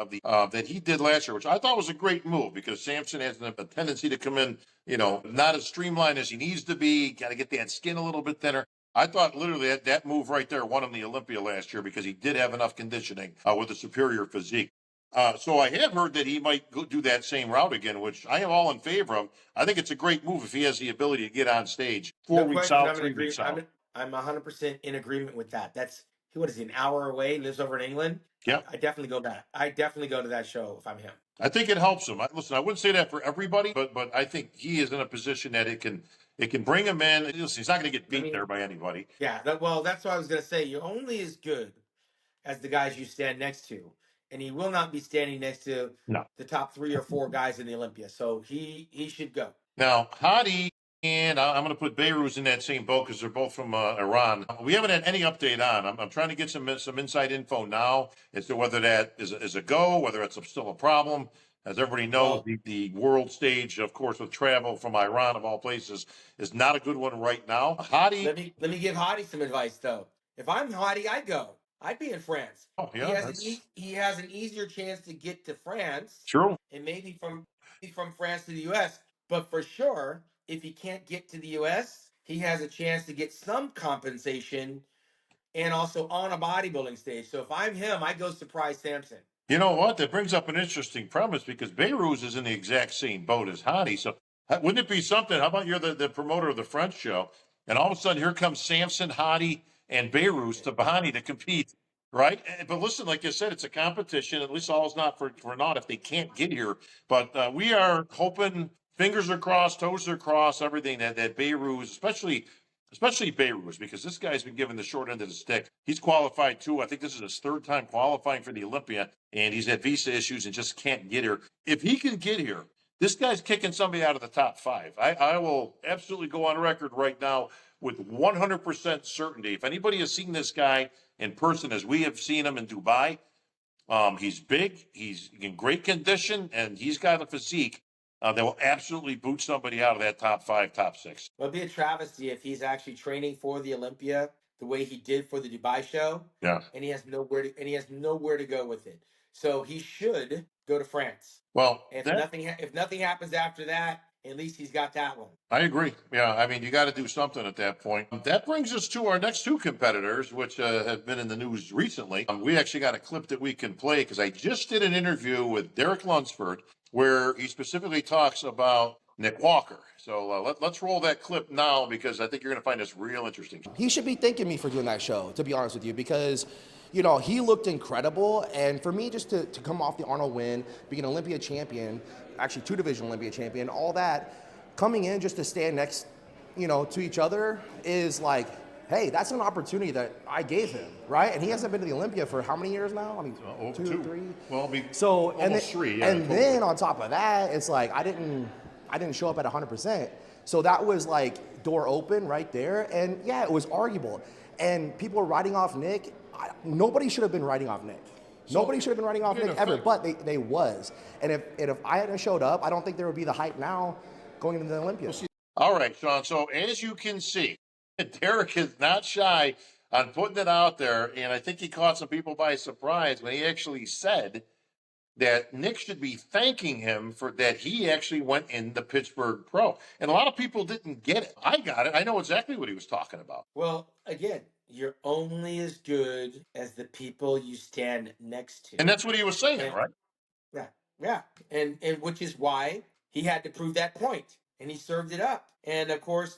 that he did last year, which I thought was a great move because Samson has a tendency to come in, not as streamlined as he needs to be. Got to get that skin a little bit thinner. I thought literally that move right there won him the Olympia last year because he did have enough conditioning with a superior physique. So I have heard that he might go do that same route again, which I am all in favor of. I think it's a great move if he has the ability to get on stage four No weeks question. out, I'm in 3 weeks agreement. out. I'm 100% in agreement with that. That's what is he, an hour away? Lives over in England. Yeah, I definitely go back. I definitely go to that show if I'm him. I think it helps him. Listen, I wouldn't say that for everybody, but I think he is in a position that it can bring him in. Listen, he's not going to get I beat there mean, by anybody. yeah. Well, that's what I was gonna say. You're only as good as the guys you stand next to, and he will not be standing next to No. the top 3 or 4 guys in the Olympia. So he should go. Now, Hadi and I'm going to put Beirut in that same boat because they're both from Iran. We haven't had any update on. I'm trying to get some inside info now as to whether that is a go, whether it's still a problem. As everybody knows, Well, the world stage, of course, with travel from Iran of all places, is not a good one right now. Hadi, let me give Hottie some advice though. If I'm Hottie, I go. I'd be in France. Oh He yeah, has that's he has an easier chance to get to France, true. and maybe from France to the U.S. But for sure, if he can't get to the U.S., he has a chance to get some compensation and also on a bodybuilding stage. So if I'm him, I go surprise Samson. You know what? That brings up an interesting premise because Beirut is in the exact same boat as Hadi. So wouldn't it be something? How about you're the promoter of the French show, and all of a sudden here comes Samson, Hadi, and Beirut to Bahani to compete, right? But listen, like you said, it's a competition. At least all's not for naught if they can't get here. But we are hoping, fingers are crossed, toes are crossed, everything that Beirut, especially Beirut, because this guy's been given the short end of the stick. He's qualified too. I think this is his third time qualifying for the Olympia, and he's had visa issues and just can't get here. If he can get here, this guy's kicking somebody out of the top five. I will absolutely go on record right now with 100% certainty. If anybody has seen this guy in person as we have seen him in Dubai, he's big, he's in great condition, and he's got a physique that will absolutely boot somebody out of that top five, top six. It'll be a travesty if he's actually training for the Olympia the way he did for the Dubai show, Yeah. and he has nowhere to go with it. So he should go to France. Well, If nothing happens after that, at least he's got that one. I agree. Yeah, I mean, you got to do something at that point. That brings us to our next two competitors, which have been in the news recently. We actually got a clip that we can play because I just did an interview with Derek Lunsford where he specifically talks about Nick Walker. So let's roll that clip now because I think you're going to find this real interesting. He should be thanking me for doing that show, to be honest with you, because, you know, he looked incredible. And for me, just to come off the Arnold win, being an Olympia champion, actually two-division Olympia champion, all that, coming in just to stand next, you know, to each other is like, hey, that's an opportunity that I gave him, right? And he hasn't been to the Olympia for how many years now? I mean, two, 3. Well, I mean, so almost and then, 3. Yeah, and totally. then on top of that, it's like I didn't show up at 100%. So that was like door open right there, and yeah, it was arguable. And people were writing off Nick. Nobody should have been writing off Nick. Nobody should have been writing off Nick ever, but they was. And if I hadn't showed up, I don't think there would be the hype now going into the Olympia. All right, Shawn. So as you can see, Derek is not shy on putting it out there, and I think he caught some people by surprise when he actually said that Nick should be thanking him for that he actually went in the Pittsburgh Pro. And a lot of people didn't get it. I got it. I know exactly what he was talking about. Well, again, you're only as good as the people you stand next to. And that's what he was saying, And- right? Yeah, yeah, and which is why he had to prove that point, and he served it up. And of course,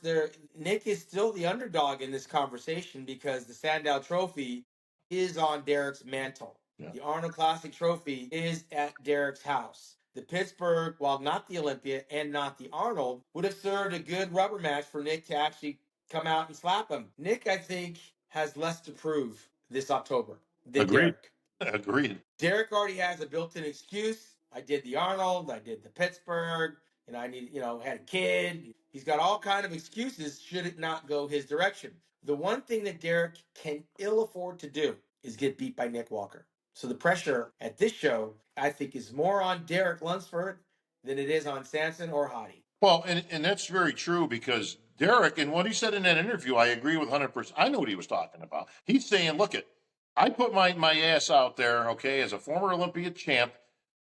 Nick is still the underdog in this conversation because the Sandow Trophy is on Derek's mantle. Yeah. The Arnold Classic Trophy is at Derek's house. The Pittsburgh, while not the Olympia and not the Arnold, would have served a good rubber match for Nick to actually come out and slap him. Nick, I think, has less to prove this October than Agreed. Derek. Agreed. Derek already has a built-in excuse. I did the Arnold, I did the Pittsburgh, and I had a kid. He's got all kind of excuses should it not go his direction. The one thing that Derek can ill afford to do is get beat by Nick Walker. So the pressure at this show, I think, is more on Derek Lunsford than it is on Samson or Hadi. Well, and that's very true because Derek, and what he said in that interview, I agree with 100%. I know what he was talking about. He's saying, look, I put my ass out there, okay, as a former Olympia champ,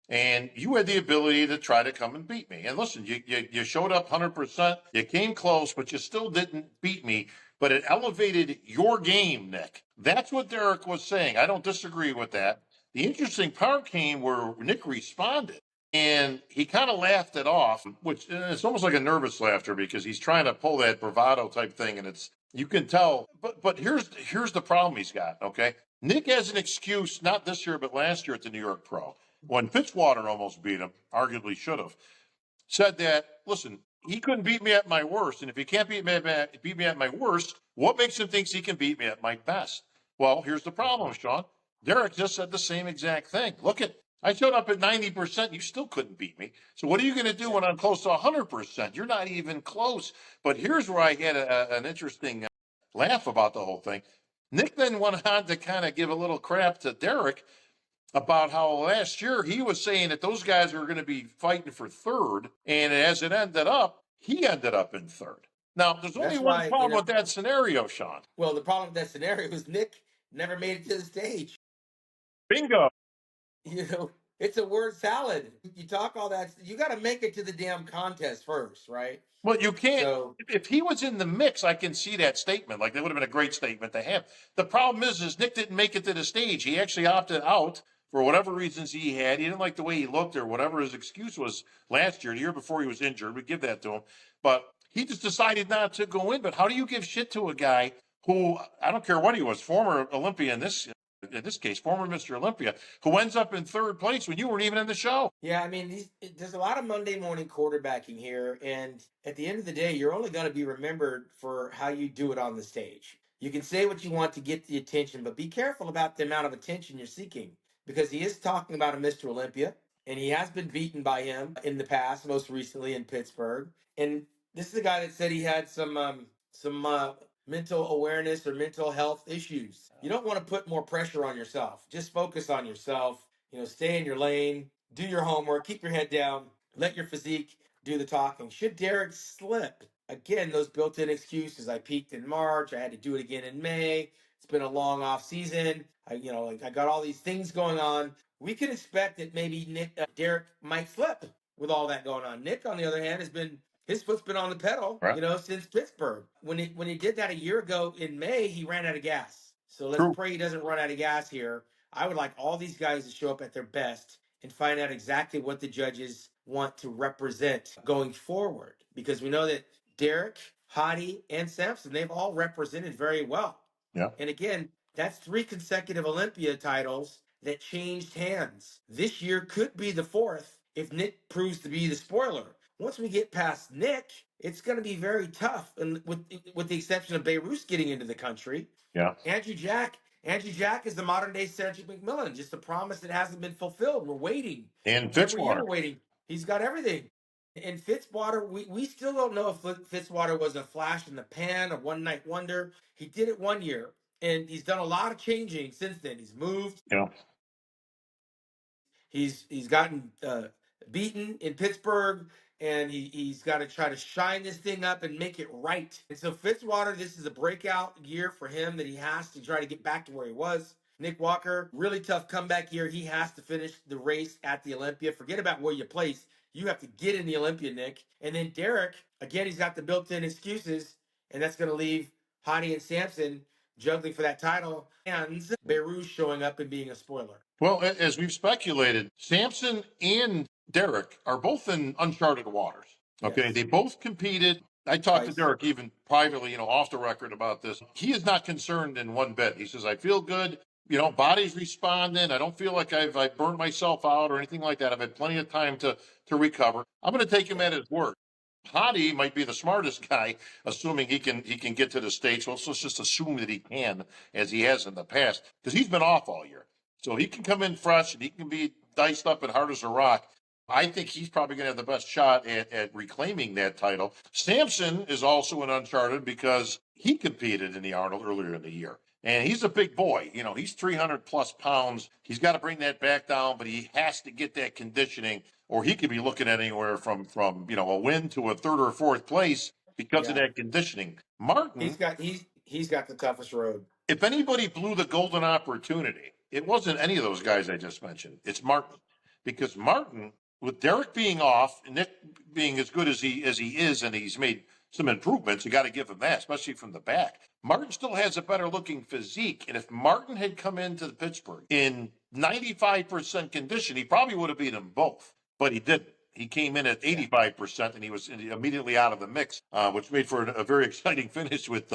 and you had the ability to try to come and beat me. And listen, you showed up 100%. You came close, but you still didn't beat me. But it elevated your game, Nick. That's what Derek was saying. I don't disagree with that. The interesting part came where Nick responded. And he kind of laughed it off, which it's almost like a nervous laughter because he's trying to pull that bravado type thing, and you can tell. But here's the problem he's got. Okay, Nick has an excuse, not this year but last year at the New York Pro when Fitzwater almost beat him, arguably should have. Said that listen, he couldn't beat me at my worst, and if he can't beat me at my worst, what makes him think he can beat me at my best? Well, here's the problem, Shawn. Derek just said the same exact thing. I showed up at 90%. You still couldn't beat me. So what are you going to do when I'm close to 100%? You're not even close. But here's where I had an interesting laugh about the whole thing. Nick then went on to kind of give a little crap to Derek about how last year he was saying that those guys were going to be fighting for third. And as it ended up, he ended up in third. Now, there's only one problem with that scenario, Shawn. Well, the problem with that scenario is Nick never made it to the stage. Bingo. You know, it's a word salad. You talk all that. You got to make it to the damn contest first, right? Well, you can't. So If he was in the mix, I can see that statement. Like, that would have been a great statement to have. The problem is Nick didn't make it to the stage. He actually opted out for whatever reasons he had. He didn't like the way he looked or whatever his excuse was last year, the year before he was injured. We give that to him. But he just decided not to go in. But how do you give shit to a guy who, I don't care what he was, former Olympia in this case, former Mr. Olympia, who ends up in third place when you weren't even in the show? yeah, I mean, there's a lot of Monday morning quarterbacking here, and at the end of the day, you're only going to be remembered for how you do it on the stage. You can say what you want to get the attention, but be careful about the amount of attention you're seeking, because he is talking about a Mr. Olympia, and he has been beaten by him in the past, most recently in Pittsburgh. And this is a guy that said he had some mental awareness or mental health issues. You don't want to put more pressure on yourself. Just focus on yourself. Stay in your lane, do your homework, keep your head down, let your physique do the talking. Should Derek slip? Again, those built-in excuses. I peaked in March. I had to do it again in May. It's been a long off season. I got all these things going on. We can expect that maybe Derek might slip with all that going on. Nick, on the other hand, his foot's been on the pedal, Right. since Pittsburgh. When he did that a year ago in May, he ran out of gas. So let's True. pray he doesn't run out of gas here. I would like all these guys to show up at their best and find out exactly what the judges want to represent going forward. Because we know that Derek, Hottie, and Sampson, they've all represented very well. Yeah. And again, that's 3 consecutive Olympia titles that changed hands. This year could be the 4th if Nick proves to be the spoiler. Once we get past Nick, it's going to be very tough, and with the exception of Beirut getting into the country. Yeah. Andrew Jack is the modern day Cedric McMillan, just a promise that hasn't been fulfilled. We're waiting. And Every year Fitzwater. we're waiting. He's got everything. And Fitzwater, we still don't know if Fitzwater was a flash in the pan, a one night wonder. He did it one year, and he's done a lot of changing since then. He's moved. Yeah. He's gotten beaten in Pittsburgh, and he's got to try to shine this thing up and make it right. And so Fitzwater, this is a breakout year for him that he has to try to get back to where he was. Nick Walker, really tough comeback year. He has to finish the race at the Olympia. Forget about where you place. You have to get in the Olympia, Nick. And then Derek, again, he's got the built-in excuses, and that's going to leave Hottie and Sampson juggling for that title, and Beirut showing up and being a spoiler. Well, as we've speculated, Sampson and Derek are both in uncharted waters. Okay. Yes. They both competed. I talked to Twice. Derek even privately, off the record about this. He is not concerned in one bit. He says, I feel good. Body's responding. I don't feel like I've burnt myself out or anything like that. I've had plenty of time to recover. I'm going to take him at his word. Hottie might be the smartest guy, assuming he can get to the States. Well, let's just assume that he can, as he has in the past, because he's been off all year. So he can come in fresh and he can be diced up and hard as a rock. I think he's probably going to have the best shot at reclaiming that title. Sampson is also in uncharted because he competed in the Arnold earlier in the year. And he's a big boy. He's 300 plus pounds. He's got to bring that back down, but he has to get that conditioning, or he could be looking at anywhere from a win to a third or fourth place because of that conditioning. Martin, he's got the toughest road. If anybody blew the golden opportunity, it wasn't any of those guys I just mentioned. It's Martin, because Martin, with Derek being off, Nick being as good as he is, and he's made some improvements, you got to give him that, especially from the back. Martin still has a better looking physique, and if Martin had come into the Pittsburgh in 95% condition, he probably would have beat them both, but he didn't. He came in at 85%, and he was immediately out of the mix, which made for a very exciting finish with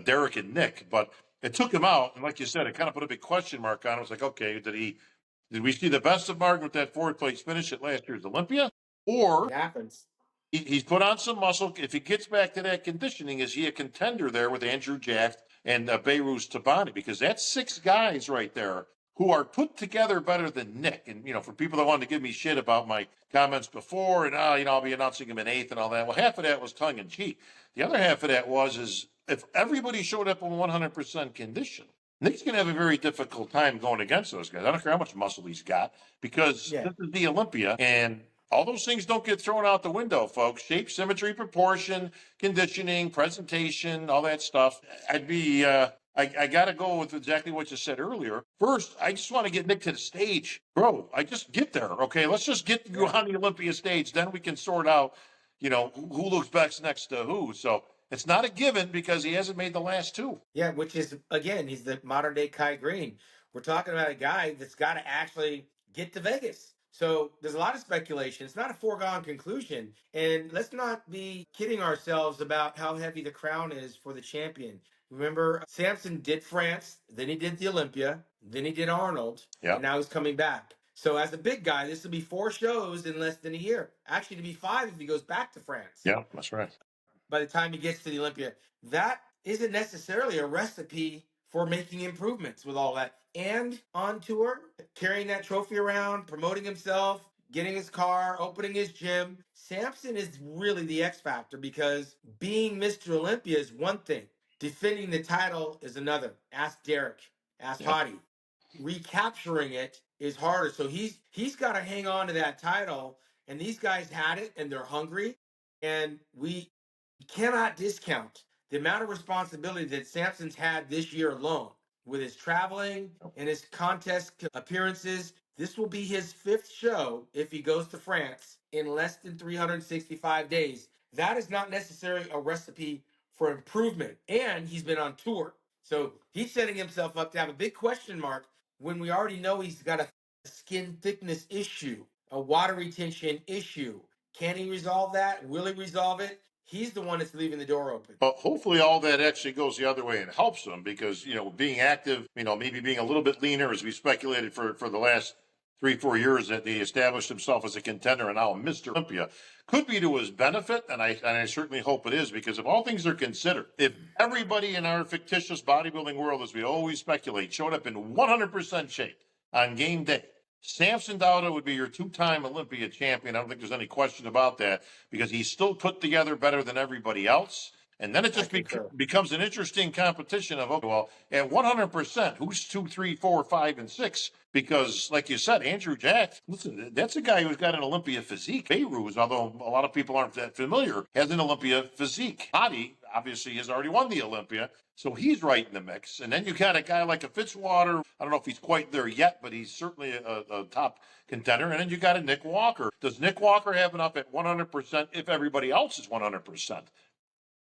Derek and Nick. But it took him out, and like you said, it kind of put a big question mark on it. It was like, okay, did we see the best of Martin with that 4th place finish at last year's Olympia? Or it happens. He's put on some muscle. If he gets back to that conditioning, is he a contender there with Andrew Jack and Beirut Tabani? Because that's 6 guys right there who are put together better than Nick. And, for people that wanted to give me shit about my comments before and, I'll be announcing him in 8th and all that. Well, half of that was tongue in cheek. The other half of that is if everybody showed up in 100% condition, Nick's going to have a very difficult time going against those guys. I don't care how much muscle he's got, because this is the Olympia, and all those things don't get thrown out the window, folks. Shape, symmetry, proportion, conditioning, presentation, all that stuff. I'd be I got to go with exactly what you said earlier. First, I just want to get Nick to the stage, bro. I just get there, okay? Let's just get you on the Olympia stage, then we can sort out, who looks best next to who. So it's not a given because he hasn't made the last two. Yeah, which is again, he's the modern day Kai Green. We're talking about a guy that's got to actually get to Vegas. So there's a lot of speculation. It's not a foregone conclusion. And let's not be kidding ourselves about how heavy the crown is for the champion. Remember, Samson did France, then he did the Olympia, then he did Arnold, Yeah, and now he's coming back. So as a big guy, this will be 4 shows in less than a year. Actually, to be 5 if he goes back to France yeah, that's right. by the time he gets to the Olympia. That isn't necessarily a recipe for making improvements with all that. And on tour, carrying that trophy around, promoting himself, getting his car, opening his gym. Samson is really the X factor because being Mr. Olympia is one thing, defending the title is another. Ask Derek, ask Yeah, Hottie. Recapturing it is harder. So he's got to hang on to that title. And these guys had it and they're hungry. And we cannot discount the amount of responsibility that Sampson's had this year alone with his traveling and his contest appearances. This will be his 5th show if he goes to France in less than 365 days. That is not necessarily a recipe for improvement. And he's been on tour. So he's setting himself up to have a big question mark when we already know he's got a skin thickness issue, a water retention issue. Can he resolve that? Will he resolve it? He's the one that's leaving the door open. but hopefully all that actually goes the other way and helps him because, being active, maybe being a little bit leaner as we speculated for the last 3-4 years that he established himself as a contender and now Mr. Olympia could be to his benefit. And I certainly hope it is because if all things are considered, if everybody in our fictitious bodybuilding world, as we always speculate, showed up in 100% shape on game day, Samson Dauda would be your 2-time Olympia champion. I don't think there's any question about that because he's still put together better than everybody else. And then it I just concur. becomes an interesting competition of, okay, well, at 100%, who's 2, 3, 4, 5, and 6? Because, like you said, Andrew Jack, listen, that's a guy who's got an Olympia physique. Beirut, although a lot of people aren't that familiar, has an Olympia physique. Hottie, obviously, has already won the Olympia. So he's right in the mix. And then you got a guy like a Fitzwater. I don't know if he's quite there yet, but he's certainly a top contender. And then you got a Nick Walker. Does Nick Walker have enough at 100% if everybody else is 100%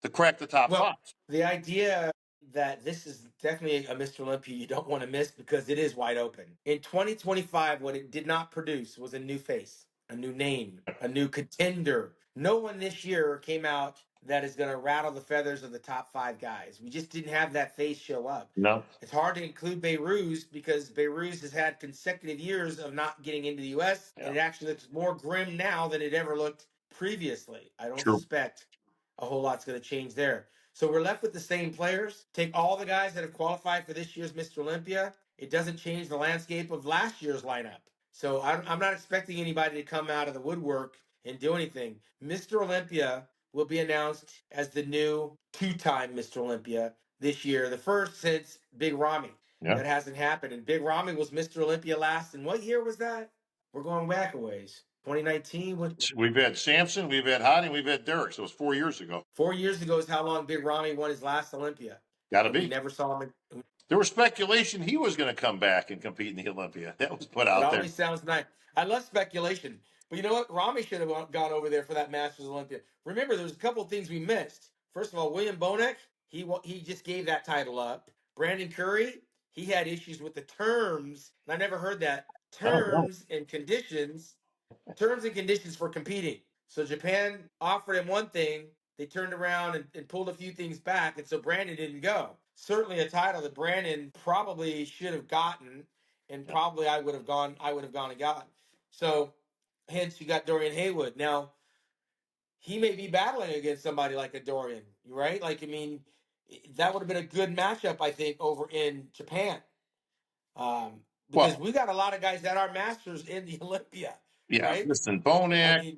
to crack the top Well, 5? the idea that this is definitely a Mr. Olympia you don't want to miss because it is wide open. In 2025, what it did not produce was a new face, a new name, a new contender. No one this year came out that is going to rattle the feathers of the top 5 guys. We just didn't have that face show up. No. It's hard to include Beirut because Beirut has had consecutive years of not getting into the U.S. Yeah. and it actually looks more grim now than it ever looked previously. I don't True. suspect a whole lot's going to change there. So we're left with the same players. Take all the guys that have qualified for this year's Mr. Olympia. It doesn't change the landscape of last year's lineup. So I'm not expecting anybody to come out of the woodwork and do anything. Mr. Olympia will be announced as the new 2-time Mr. Olympia this year, the first since Big Ramy. Yeah. That hasn't happened. And Big Ramy was Mr. Olympia last. And what year was that? We're going back a ways. 2019. We've had Samson, we've had Hottie, we've had Derek. So it was 4 years ago. 4 years ago is how long Big Ramy won his last Olympia. Got to And we be. never saw him. There was speculation he was going to come back and compete in the Olympia. That was put It out there. always sounds nice. I love speculation. But you know what? Ramy should have gone over there for that Masters Olympia. Remember, there's a couple of things we missed. First of all, William Bonek, he just gave that title up. Brandon Curry, he had issues with the terms. And I never heard that. Oh, no. Terms and conditions for competing. So Japan offered him one thing. They turned around and pulled a few things back. And so Brandon didn't go. Certainly a title that Brandon probably should have gotten. And probably I would have gone and gotten. So hence you got Dorian Haywood. Now, he may be battling against somebody like a Dorian, right? Like, I mean, that would have been a good matchup, I think, over in Japan. Because Well, we got a lot of guys that are masters in the Olympia, yeah, right? listen, I Bonac, mean,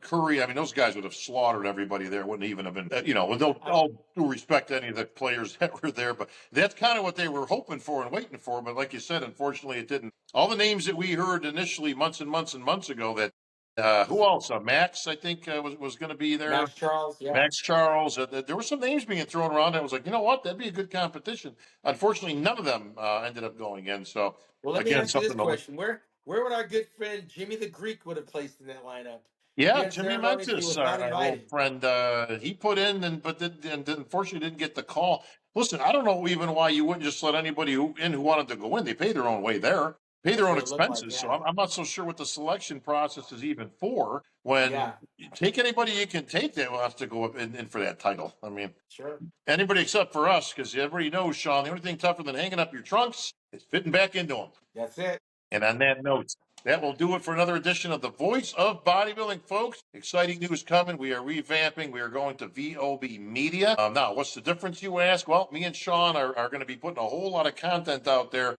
Curry, I mean, those guys would have slaughtered everybody there. Wouldn't even have been, with no all due respect to any of the players that were there. But that's kind of what they were hoping for and waiting for. But like you said, unfortunately, it didn't. All the names that we heard initially months and months and months ago that Who else? Max, I think, was going to be there. Max Charles, yeah. Max Charles. There were some names being thrown around. I was like, you know what? That'd be a good competition. Unfortunately, none of them ended up going in. So, Well, let me again, ask you this something to look. question: Where would our good friend Jimmy the Greek would have placed in that lineup? He Yeah, had Jimmy ceremonies, but he Mentis, was not our old invited. friend, he put in, and unfortunately didn't get the call. Listen, I don't know even why you wouldn't just let anybody who wanted to go in. They pay their own way there, pay their That's own what it looked like. expenses. So Yeah, I'm not so sure what the selection process is even for. When yeah, you take anybody you can take that wants to go up in for that title. I mean, sure. anybody except for us, because everybody knows, Shawn, the only thing tougher than hanging up your trunks is fitting back into them. That's it. And on that note, that will do it for another edition of the Voice of Bodybuilding, folks. Exciting news coming. We are revamping. We are going to VOB Media. Now, what's the difference, you ask? Well, me and Shawn are going to be putting a whole lot of content out there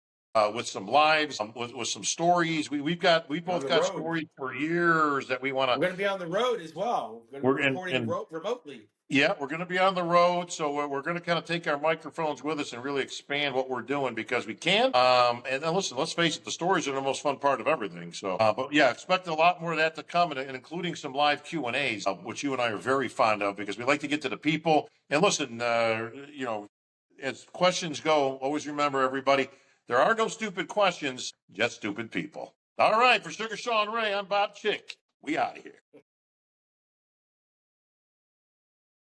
with some lives, with some stories. We On both the got road, stories for years that we want we're to. going to be on the road as well. We're going to be We're recording in remotely. Yeah, we're going to be on the road, so we're going to kind of take our microphones with us and really expand what we're doing because we can. And then listen, let's face it, the stories are the most fun part of everything. So, but yeah, expect a lot more of that to come, and including some live Q&As, which you and I are very fond of because we like to get to the people. And listen, as questions go, always remember, everybody, there are no stupid questions, just stupid people. All right, for Sugar Sean Ray, I'm Bob Chick. We out of here.